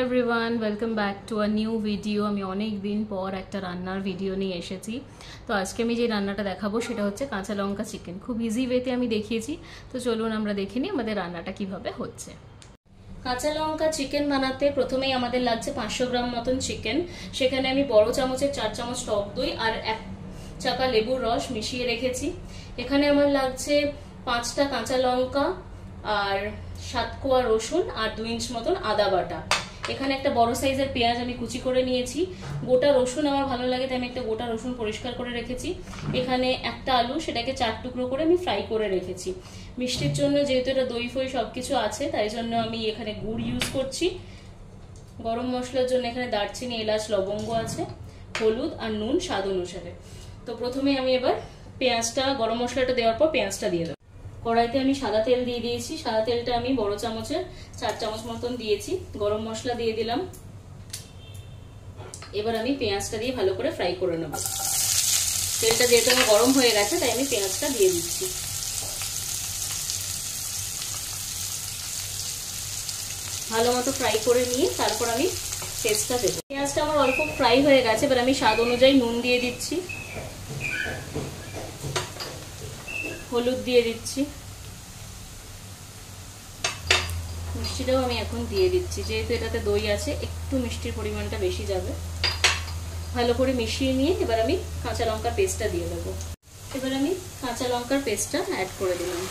Everyone, welcome back to a new video. আমি অনেক দিন পর একটা রান্নার ভিডিও নিয়ে এসেছি। তো আজকে আমি যে রান্নাটা দেখাবো সেটা হচ্ছে কাঁচা লঙ্কা চিকেন। খুব ইজি ওয়েতে আমি দেখিয়েছি, তো চলুন আমরা দেখে নিই আমাদের রান্নাটা কিভাবে হচ্ছে। কাঁচা লঙ্কা চিকেন বানাতে প্রথমেই আমাদের লাগছে 500 গ্রাম মতন চিকেন। সেখানে আমি বড় চামচের 4 চামচ টক দই আর 1 চাকা লেবুর রস মিশিয়ে রেখেছি। এখানে আমার লাগছে 5টা কাঁচা লঙ্কা আর 7 কোয়া রসুন আর 2 ইঞ্চ মতন আদা বাটা। এখানে একটা বড় সাইজের পেঁয়াজ আমি কুচি করে নিয়েছি। গোটা রসুন আমার ভালো লাগে তাই আমি একটা গোটা রসুন পরিষ্কার করে রেখেছি। এখানে একটা আলু, সেটাকে 4 টুকরো করে আমি ফ্রাই করে রেখেছি। মিষ্টির জন্য যেহেতু এটা দই ফই সবকিছু আছে তাই জন্য আমি এখানে গুড় ইউজ করছি। গরম মশলার জন্য এখানে দারচিনি, এলাচ, লবঙ্গ আছে, হলুদ আর নুন স্বাদ অনুসারে। তো প্রথমে আমি এবার পেঁয়াজটা, গরম মশলাটা দেওয়ার পর পেঁয়াজটা দিয়ে দেবো। কড়াইতে আমি সাদা তেল দিয়ে দিয়েছি। সাদা তেলটা আমি বড় চামচের 4 চামচ মতন দিয়েছি। গরম মশলা দিয়ে দিলাম। এবার আমি পেঁয়াজটা দিয়ে ভালো করে ফ্রাই করে নেব। তেলটা যেহেতু আমার গরম হয়ে গেছে তাই আমি পেঁয়াজটা দিয়ে দিচ্ছি। ভালো মতো ফ্রাই করে নিয়ে তারপর আমি পেস্টটা দেবো। পেঁয়াজটা আমার অল্প ফ্রাই হয়ে গেছে, এবার আমি স্বাদ অনুযায়ী নুন দিয়ে দিচ্ছি, হলুদ দিয়ে দিচ্ছি, মিষ্টিটাও আমি এখন দিয়ে দিচ্ছি। যেহেতু এটাতে দই আছে একটু মিষ্টির পরিমাণটা বেশি যাবে। ভালো করে মিশিয়ে নিয়ে এবার আমি কাঁচা লঙ্কার পেস্টটা দিয়ে দেবো। এবার আমি কাঁচা লঙ্কার পেস্টটা অ্যাড করে দিলাম।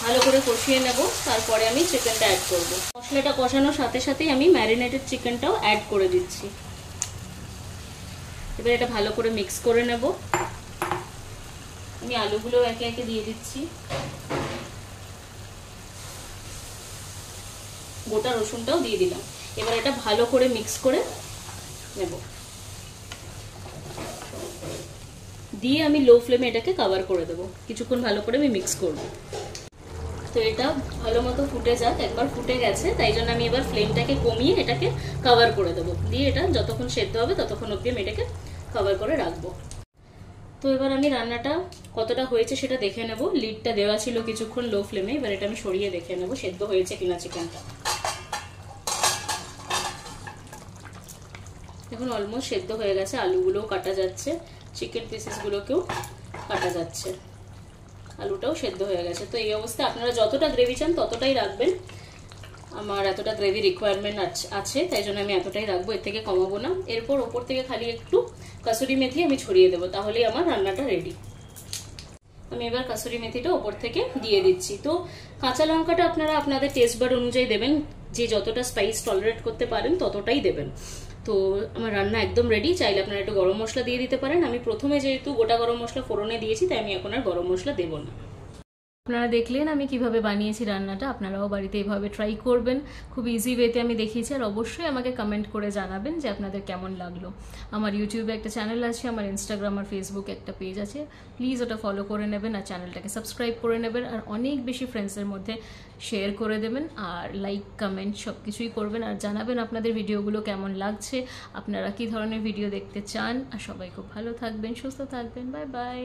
ভালো করে কষিয়ে নেব, তারপরে আমি চিকেনটা অ্যাড করব। মশলাটা কষানোর সাথে সাথেই আমি ম্যারিনেটেড চিকেনটাও অ্যাড করে দিচ্ছি। এবার এটা ভালো করে মিক্স করে নেব। আমি আলুগুলো একে একে দিয়ে দিচ্ছি। গোটা রসুনটাও দিয়ে দিলাম। এবার এটা ভালো করে মিক্স করে নেব। দিয়ে আমি লো ফ্লেমে এটাকে কভার করে দেবো। কিছুক্ষণ ভালো করে আমি মিক্স করব। তো এটা ভালো মতো ফুটে যাক। একবার ফুটে গেছে তাই জন্য আমি এবার ফ্লেমটাকে কমিয়ে এটাকে কভার করে দেবো। দিয়ে এটা যতক্ষণ সেদ্ধ হবে ততক্ষণ অবধি আমি এটাকে কভার করে রাখবো। তো এবার আমি রান্নাটা কতটা হয়েছে সেটা দেখে নেব। লিডটা দেওয়া ছিল কিছুক্ষণ লো ফ্লেমে। এবার এটা আমি সরিয়ে দেখে নেব সেদ্ধ হয়েছে কিনা চিকেনটা। এখন অলমোস্ট সেদ্ধ হয়ে গেছে। আলুগুলোও কাটা যাচ্ছে, চিকেন পিসেসগুলোকেও কাটা যাচ্ছে, আলুটাও সেদ্ধ হয়ে গেছে। তো এই অবস্থায় আপনারা যতটা গ্রেভি চান ততটাই রাখবেন। আমার এতটা গ্রেভি রিকোয়ারমেন্ট আছে তাই জন্য আমি এতটাই রাখবো, এর থেকে কমাবো না। এরপর ওপর থেকে খালি একটু কাসুরি মেথি আমি ছড়িয়ে দেবো, তাহলেই আমার রান্নাটা রেডি। আমি এবার কাসুরি মেথিটা ওপর থেকে দিয়ে দিচ্ছি। তো কাঁচা লঙ্কাটা আপনারা আপনাদের টেস্ট বাড অনুযায়ী দেবেন। যে যতটা স্পাইস টলারেট করতে পারেন ততটাই দেবেন। তো আমার রান্না একদম রেডি। চাইলে আপনারা একটু গরম মশলা দিয়ে দিতে পারেন। আমি প্রথমে যেহেতু গোটা গরম মশলা ফোড়নে দিয়েছি তাই আমি এখন আর গরম মশলা দেবো না। আপনারা দেখলেন আমি কিভাবে বানিয়েছি রান্নাটা। আপনারাও বাড়িতে এইভাবে ট্রাই করবেন। খুব ইজি ওয়েতে আমি দেখিয়েছি। আর অবশ্যই আমাকে কমেন্ট করে জানাবেন যে আপনাদের কেমন লাগলো। আমার ইউটিউবে একটা চ্যানেল আছে, আমার ইনস্টাগ্রাম আর ফেসবুকে একটা পেজ আছে। প্লিজ ওটা ফলো করে নেবেন আর চ্যানেলটাকে সাবস্ক্রাইব করে নেবেন। আর অনেক বেশি ফ্রেন্ডসদের মধ্যে শেয়ার করে দেবেন। আর লাইক, কমেন্ট সব কিছুই করবেন। আর জানাবেন আপনাদের ভিডিওগুলো কেমন লাগছে, আপনারা কী ধরনের ভিডিও দেখতে চান। আর সবাই খুব ভালো থাকবেন, সুস্থ থাকবেন। Bye bye.